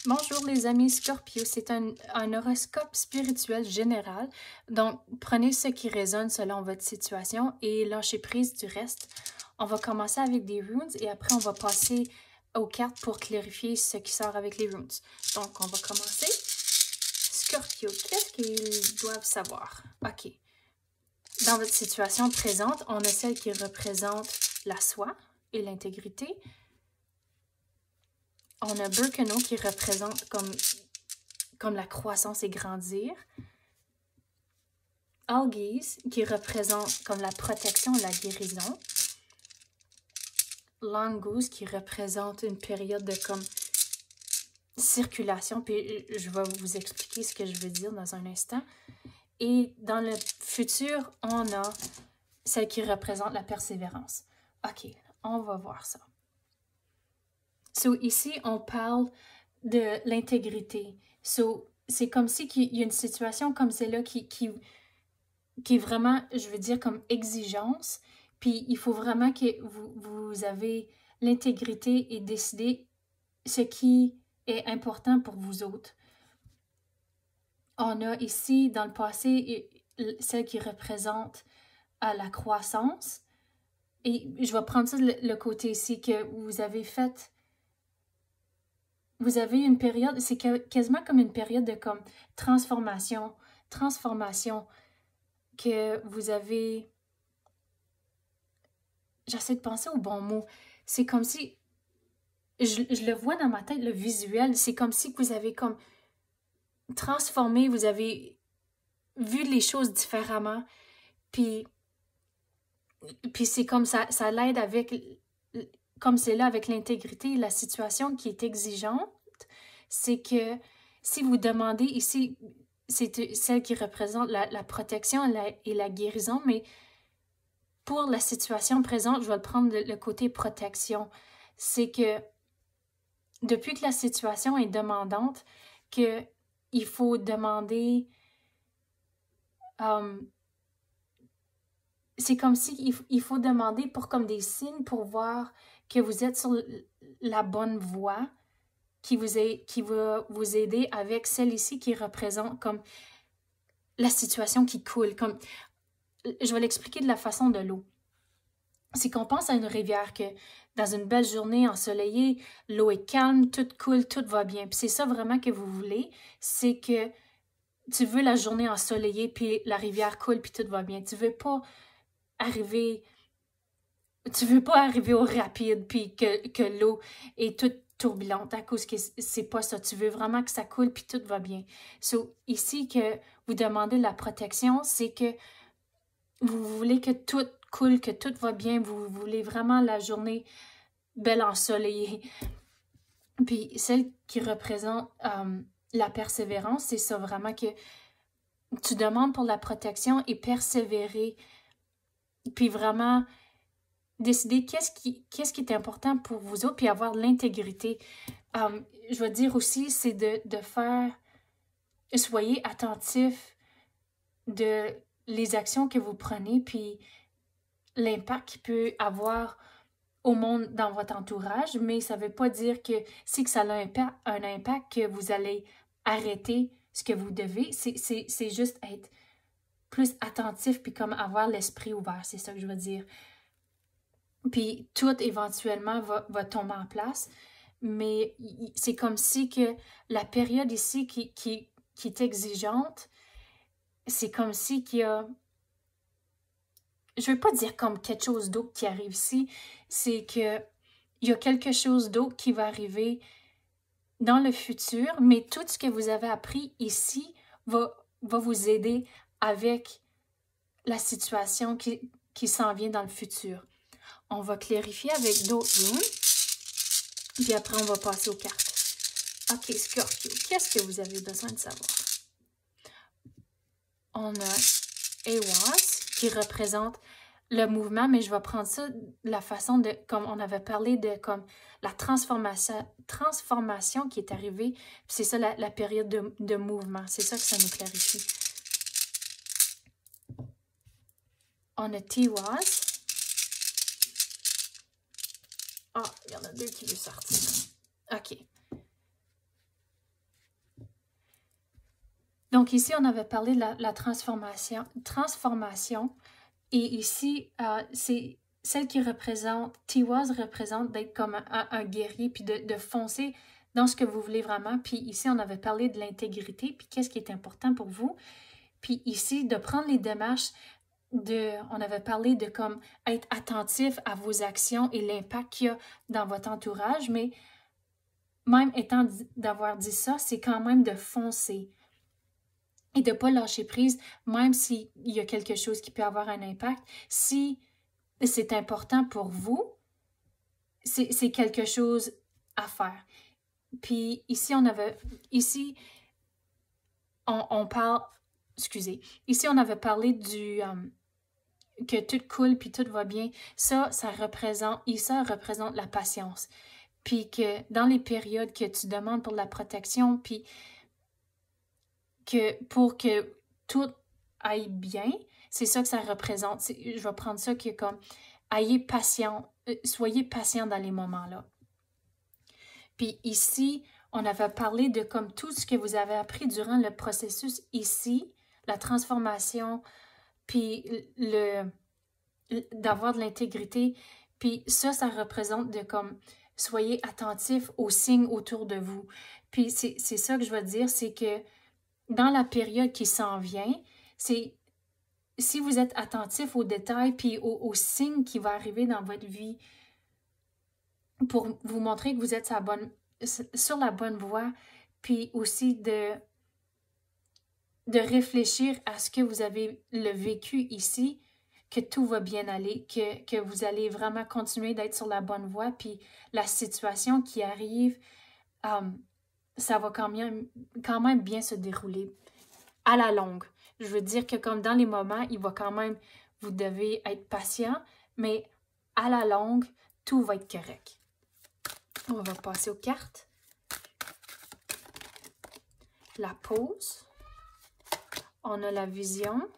Bonjour les amis Scorpio, c'est un horoscope spirituel général, donc prenez ce qui résonne selon votre situation et lâchez prise du reste. On va commencer avec des runes et après on va passer aux cartes pour clarifier ce qui sort avec les runes. Donc on va commencer. Scorpio, qu'est-ce qu'ils doivent savoir? Ok. Dans votre situation présente, on a celle qui représente la soi et l'intégrité. On a Berkeno qui représente comme la croissance et grandir. Algiz qui représente comme la protection et la guérison. Langouz qui représente une période de comme circulation, puis je vais vous expliquer ce que je veux dire dans un instant. Et dans le futur, on a celle qui représente la persévérance. Ok, on va voir ça. So, ici, on parle de l'intégrité. So, c'est comme si il y a une situation comme celle-là qui est vraiment, je veux dire, comme exigence. Puis, il faut vraiment que vous avez l'intégrité et décider ce qui est important pour vous autres. On a ici, dans le passé, celle qui représente la croissance. Et je vais prendre ça le côté ici que vous avez fait. Vous avez une période, c'est quasiment comme une période de comme transformation que vous avez. J'essaie de penser au bon mot. C'est comme si, je le vois dans ma tête, le visuel, c'est comme si vous avez comme transformé, vous avez vu les choses différemment, puis c'est comme ça l'aide avec, comme c'est là avec l'intégrité, la situation qui est exigeante, c'est que si vous demandez ici, c'est celle qui représente la protection et la guérison, mais pour la situation présente, je vais le prendre le côté protection. C'est que depuis que la situation est demandante, qu'il faut demander... c'est comme si il faut demander pour comme des signes pour voir que vous êtes sur la bonne voie qui va vous aider avec celle ici qui représente comme la situation qui coule. Comme, je vais l'expliquer de la façon de l'eau. C'est qu'on pense à une rivière que dans une belle journée ensoleillée, l'eau est calme, tout coule, tout va bien. Puis c'est ça vraiment que vous voulez, c'est que tu veux la journée ensoleillée, puis la rivière coule, puis tout va bien. Tu veux pas arriver au rapide, puis que l'eau est toute tourbillante à cause que c'est pas ça. Tu veux vraiment que ça coule, puis tout va bien. So, ici, que vous demandez la protection, c'est que vous voulez que tout coule, que tout va bien. Vous voulez vraiment la journée belle ensoleillée. Puis celle qui représente la persévérance, c'est ça vraiment que tu demandes pour la protection et persévérer. Puis vraiment décider qu'est-ce qui est important pour vous autres, puis avoir l'intégrité. Je veux dire aussi, c'est de faire... Soyez attentifs de les actions que vous prenez, puis l'impact qu'il peut avoir au monde dans votre entourage, mais ça ne veut pas dire que si que ça a un impact que vous allez arrêter ce que vous devez. C'est juste être plus attentif, puis comme avoir l'esprit ouvert, c'est ça que je veux dire. Puis tout éventuellement va tomber en place, mais c'est comme si que la période ici qui est exigeante, c'est comme si qu'il y a... Je ne veux pas dire comme quelque chose d'autre qui arrive ici, c'est que il y a quelque chose d'autre qui va arriver dans le futur, mais tout ce que vous avez appris ici va vous aider avec la situation qui s'en vient dans le futur. On va clarifier avec d'autres runes. Puis après, on va passer aux cartes. Ok, Scorpio, qu'est-ce que vous avez besoin de savoir? On a Ewas qui représente le mouvement, mais je vais prendre ça de la façon de, comme on avait parlé de comme la transformation qui est arrivée. C'est ça la période de mouvement. C'est ça que ça nous clarifie. On a Tiwas. Ah, il y en a deux qui veulent sortir. OK. Donc ici, on avait parlé de la transformation. Et ici, c'est celle qui représente, Tiwaz représente d'être comme un guerrier, puis de foncer dans ce que vous voulez vraiment. Puis ici, on avait parlé de l'intégrité, puis qu'est-ce qui est important pour vous. Puis ici, de prendre les démarches on avait parlé de comme être attentif à vos actions et l'impact qu'il y a dans votre entourage, mais même étant d'avoir dit ça, c'est quand même de foncer et de ne pas lâcher prise, même s'il y a quelque chose qui peut avoir un impact. Si c'est important pour vous, c'est quelque chose à faire. Puis ici, on parle, excusez, ici on avait parlé que tout coule puis tout va bien. Ça représente la patience. Puis que dans les périodes que tu demandes pour la protection, puis que pour que tout aille bien, c'est ça que ça représente. Je vais prendre ça qui est comme, soyez patient dans les moments-là. Puis ici, on avait parlé de comme tout ce que vous avez appris durant le processus ici, la transformation, puis d'avoir de l'intégrité. Puis ça représente de comme, soyez attentifs aux signes autour de vous. Puis c'est ça que je veux dire, c'est que dans la période qui s'en vient, c'est si vous êtes attentif aux détails puis aux signes qui vont arriver dans votre vie pour vous montrer que vous êtes sur la bonne voie, puis aussi de réfléchir à ce que vous avez le vécu ici, que tout va bien aller, que vous allez vraiment continuer d'être sur la bonne voie, puis la situation qui arrive, ça va quand même bien se dérouler à la longue. Je veux dire que comme dans les moments, vous devez être patient, mais à la longue, tout va être correct. On va passer aux cartes. La pause. On a la vision.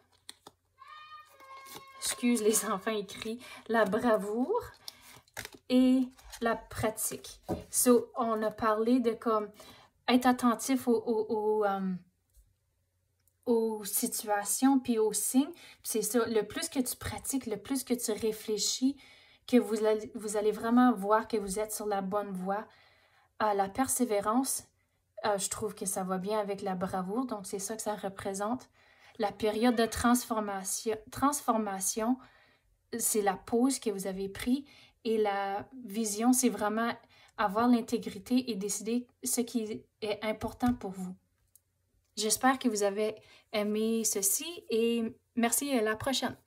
Excuse les enfants écrits. La bravoure et la pratique. So, on a parlé de comme être attentif aux situations puis aux signes. C'est ça, le plus que tu pratiques, le plus que tu réfléchis, que vous allez vraiment voir que vous êtes sur la bonne voie. La persévérance, je trouve que ça va bien avec la bravoure, donc c'est ça que ça représente. La période de transformation, c'est la pause que vous avez prise, et la vision, c'est vraiment avoir l'intégrité et décider ce qui est important pour vous. J'espère que vous avez aimé ceci et merci, à la prochaine.